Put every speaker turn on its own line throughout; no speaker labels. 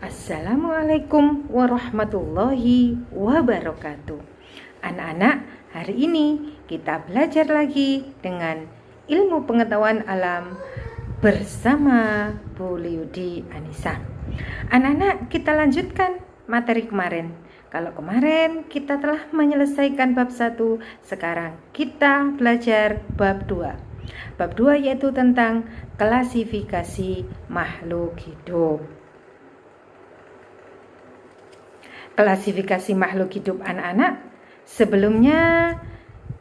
Assalamualaikum warahmatullahi wabarakatuh. Anak-anak, hari ini kita belajar lagi dengan ilmu pengetahuan alam bersama Bu Liudi Anissa. Anak-anak, kita lanjutkan materi kemarin. Kalau kemarin kita telah menyelesaikan bab 1, sekarang kita belajar bab 2. Bab 2 yaitu tentang klasifikasi makhluk hidup. Klasifikasi makhluk hidup anak-anak, sebelumnya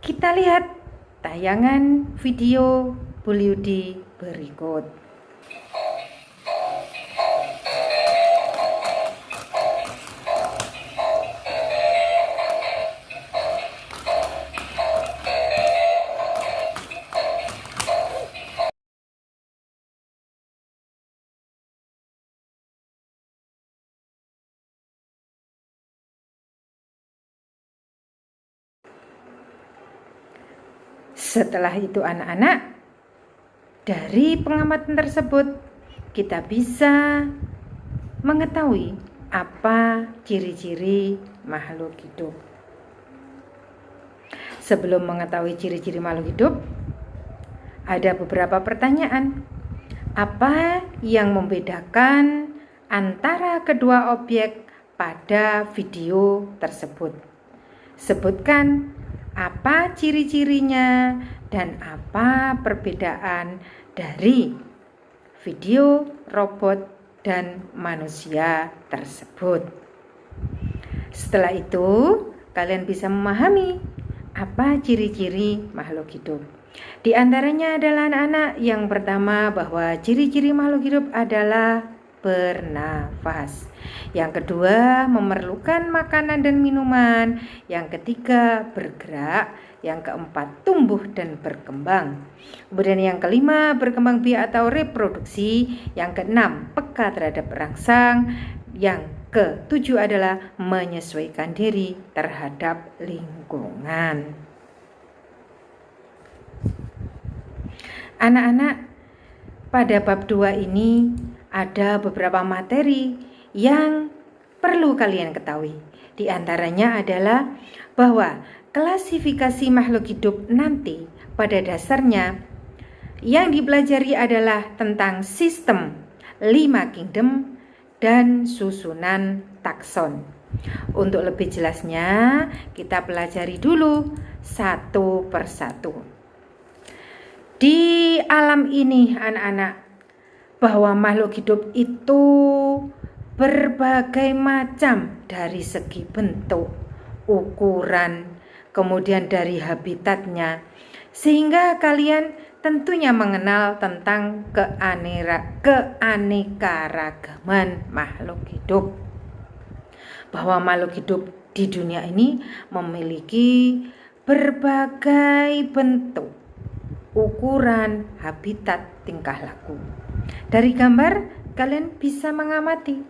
kita lihat tayangan video Bu Liudi berikut. Setelah itu anak-anak, dari pengamatan tersebut kita bisa mengetahui apa ciri-ciri makhluk hidup. Sebelum mengetahui ciri-ciri makhluk hidup, ada beberapa pertanyaan. Apa yang membedakan antara kedua objek pada video tersebut? Sebutkan apa ciri-cirinya dan apa perbedaan dari video robot dan manusia tersebut. Setelah itu, kalian bisa memahami apa ciri-ciri makhluk hidup. Di antaranya adalah anak-anak, yang pertama bahwa ciri-ciri makhluk hidup adalah bernafas. Yang kedua, memerlukan makanan dan minuman. Yang ketiga, bergerak. Yang keempat, tumbuh dan berkembang. Kemudian yang kelima, berkembang biak atau reproduksi. Yang keenam, peka terhadap rangsang. Yang ketujuh adalah menyesuaikan diri terhadap lingkungan. Anak-anak, pada bab 2 ini ada beberapa materi yang perlu kalian ketahui. Di antaranya adalah bahwa klasifikasi makhluk hidup nanti pada dasarnya yang dipelajari adalah tentang sistem 5 kingdom dan susunan takson. Untuk lebih jelasnya, kita pelajari dulu satu persatu. Di alam ini anak-anak, bahwa makhluk hidup itu berbagai macam dari segi bentuk, ukuran, kemudian dari habitatnya, sehingga kalian tentunya mengenal tentang keanekaragaman makhluk hidup. Bahwa makhluk hidup di dunia ini memiliki berbagai bentuk, ukuran, habitat, tingkah laku. Dari gambar kalian bisa mengamati.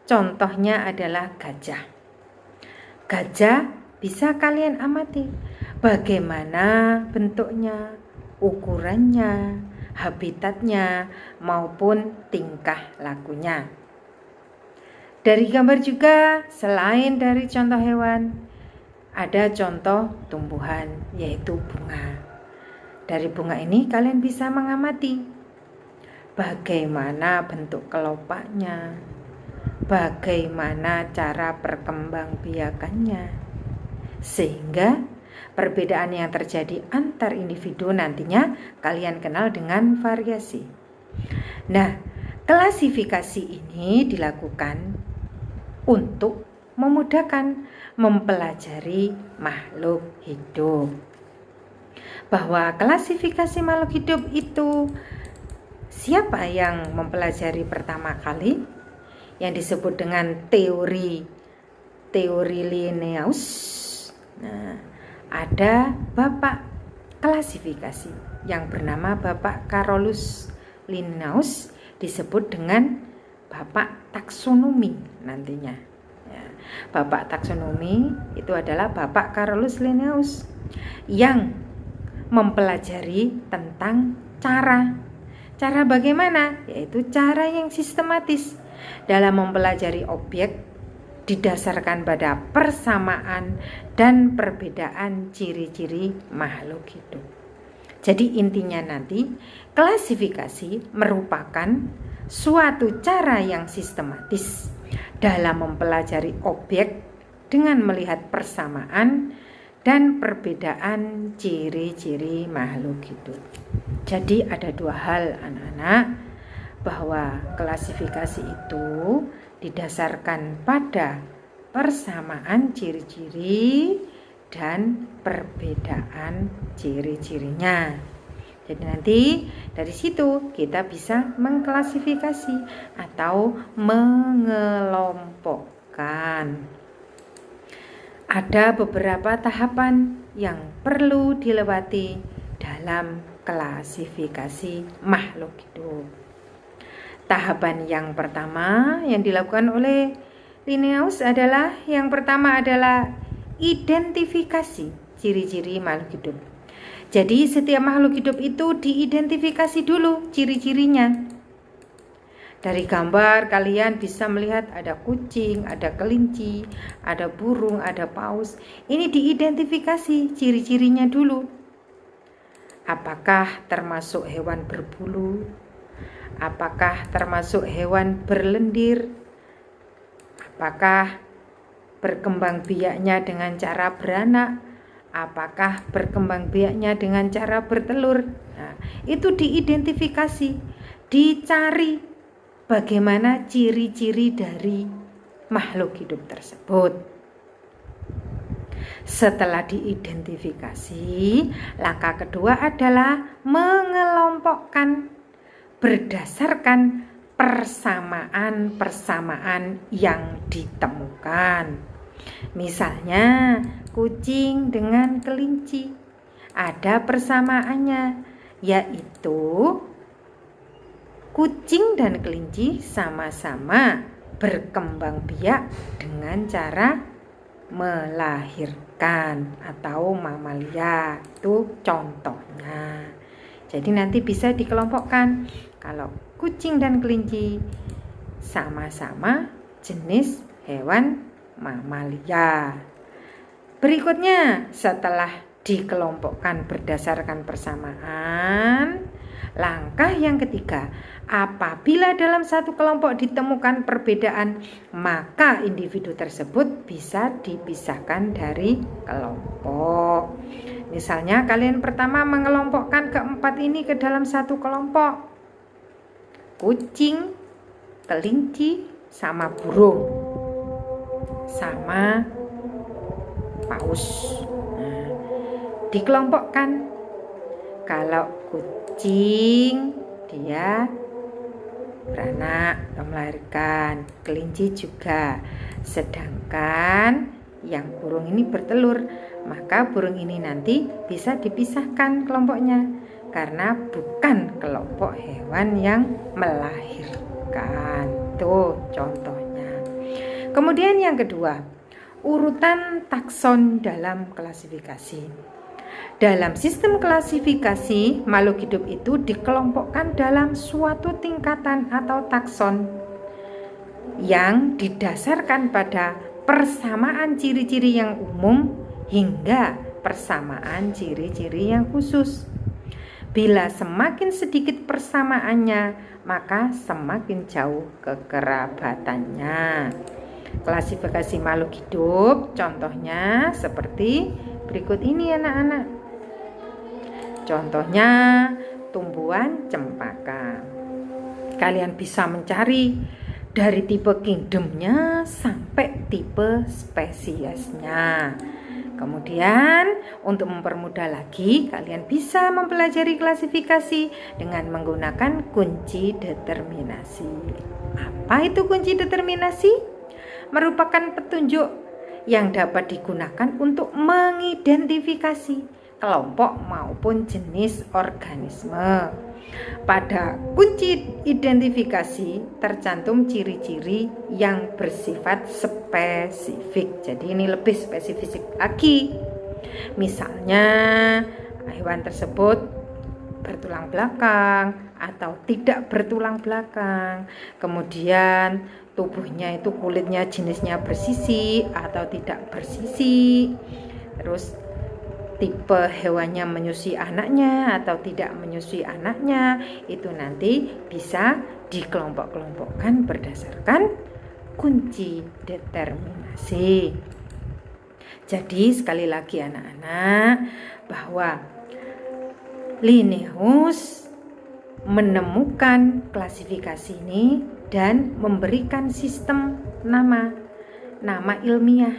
Contohnya adalah gajah. Gajah bisa kalian amati bagaimana bentuknya, ukurannya, habitatnya maupun tingkah lakunya. Dari gambar juga, selain dari contoh hewan, ada contoh tumbuhan, yaitu bunga. Dari bunga ini kalian bisa mengamati bagaimana bentuk kelopaknya, bagaimana cara perkembangbiakannya, sehingga perbedaan yang terjadi antar individu nantinya kalian kenal dengan variasi. Nah, klasifikasi ini dilakukan untuk memudahkan mempelajari makhluk hidup. Bahwa klasifikasi makhluk hidup itu, siapa yang mempelajari pertama kali? Yang disebut dengan teori Linnaeus. Nah, ada Bapak klasifikasi yang bernama Bapak Carolus Linnaeus, disebut dengan Bapak taksonomi nantinya. Ya, Bapak taksonomi itu adalah Bapak Carolus Linnaeus yang mempelajari tentang cara bagaimana, yaitu cara yang sistematis, dalam mempelajari objek didasarkan pada persamaan dan perbedaan ciri-ciri makhluk hidup. Jadi intinya nanti klasifikasi merupakan suatu cara yang sistematis dalam mempelajari objek dengan melihat persamaan dan perbedaan ciri-ciri makhluk hidup. Jadi ada dua hal anak-anak, bahwa klasifikasi itu didasarkan pada persamaan ciri-ciri dan perbedaan ciri-cirinya. Jadi nanti dari situ kita bisa mengklasifikasi atau mengelompokkan. Ada beberapa tahapan yang perlu dilewati dalam klasifikasi makhluk hidup. Tahapan yang pertama yang dilakukan oleh Linnaeus adalah identifikasi ciri-ciri makhluk hidup. Jadi setiap makhluk hidup itu diidentifikasi dulu ciri-cirinya. Dari gambar kalian bisa melihat ada kucing, ada kelinci, ada burung, ada paus. Ini diidentifikasi ciri-cirinya dulu. Apakah termasuk hewan berbulu? Apakah termasuk hewan berlendir? Apakah berkembang biaknya dengan cara beranak? Apakah berkembang biaknya dengan cara bertelur? Nah, itu diidentifikasi, dicari bagaimana ciri-ciri dari makhluk hidup tersebut. Setelah diidentifikasi, langkah kedua adalah mengelompokkan berdasarkan persamaan-persamaan yang ditemukan. Misalnya kucing dengan kelinci ada persamaannya, yaitu kucing dan kelinci sama-sama berkembang biak dengan cara melahirkan atau mamalia. Itu contohnya. Jadi nanti bisa dikelompokkan kalau kucing dan kelinci sama-sama jenis hewan mamalia. Berikutnya, setelah dikelompokkan berdasarkan persamaan, langkah yang ketiga, apabila dalam satu kelompok ditemukan perbedaan, maka individu tersebut bisa dipisahkan dari kelompok. Misalnya kalian pertama mengelompokkan keempat ini ke dalam satu kelompok. Kucing, kelinci, sama burung, sama paus. Nah, dikelompokkan. Kalau kucing dia beranak atau melahirkan, kelinci juga. Sedangkan yang burung ini bertelur, maka burung ini nanti bisa dipisahkan kelompoknya karena bukan kelompok hewan yang melahirkan. Tuh contohnya. Kemudian yang kedua, urutan takson dalam klasifikasi. Dalam sistem klasifikasi, makhluk hidup itu dikelompokkan dalam suatu tingkatan atau takson yang didasarkan pada persamaan ciri-ciri yang umum hingga persamaan ciri-ciri yang khusus. Bila semakin sedikit persamaannya, maka semakin jauh kekerabatannya. Klasifikasi makhluk hidup contohnya seperti berikut ini anak-anak. Contohnya tumbuhan cempaka. Kalian bisa mencari dari tipe kingdomnya sampai tipe spesiesnya. Kemudian untuk mempermudah lagi, kalian bisa mempelajari klasifikasi dengan menggunakan kunci determinasi. Apa itu kunci determinasi? Merupakan petunjuk yang dapat digunakan untuk mengidentifikasi kelompok maupun jenis organisme. Pada kunci identifikasi tercantum ciri-ciri yang bersifat spesifik. Jadi ini lebih spesifik lagi. Misalnya hewan tersebut bertulang belakang atau tidak bertulang belakang. Kemudian tubuhnya itu kulitnya jenisnya bersisi atau tidak bersisi. Terus tipe hewannya menyusui anaknya atau tidak menyusui anaknya, itu nanti bisa dikelompok-kelompokkan berdasarkan kunci determinasi. Jadi sekali lagi anak-anak, bahwa Linnaeus menemukan klasifikasi ini dan memberikan sistem nama ilmiah.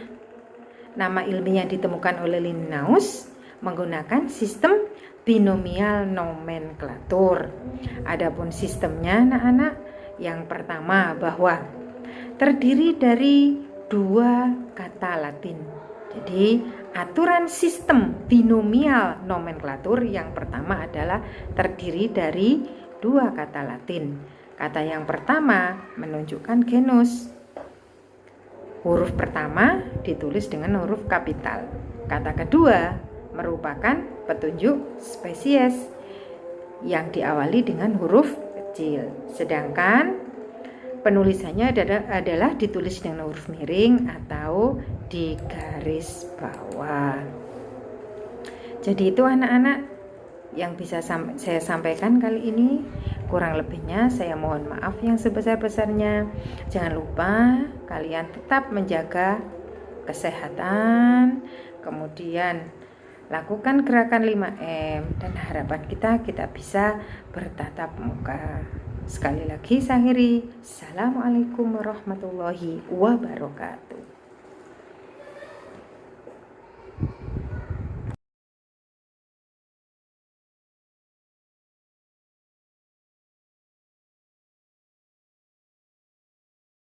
Nama ilmiah yang ditemukan oleh Linnaeus menggunakan sistem binomial nomenklatur. Adapun sistemnya anak-anak, yang pertama bahwa terdiri dari 2 kata Latin. Jadi aturan sistem binomial nomenklatur yang pertama adalah terdiri dari 2 kata Latin. Kata yang pertama menunjukkan genus. Huruf pertama ditulis dengan huruf kapital. Kata kedua merupakan petunjuk spesies yang diawali dengan huruf kecil. Sedangkan penulisannya adalah ditulis dengan huruf miring atau di garis bawah. Jadi itu anak-anak yang bisa saya sampaikan kali ini. Kurang lebihnya saya mohon maaf yang sebesar-besarnya. Jangan lupa kalian tetap menjaga kesehatan, kemudian lakukan gerakan 5M, dan harapan kita bisa bertatap muka. Sekali lagi saya akhiri, Assalamualaikum warahmatullahi wabarakatuh.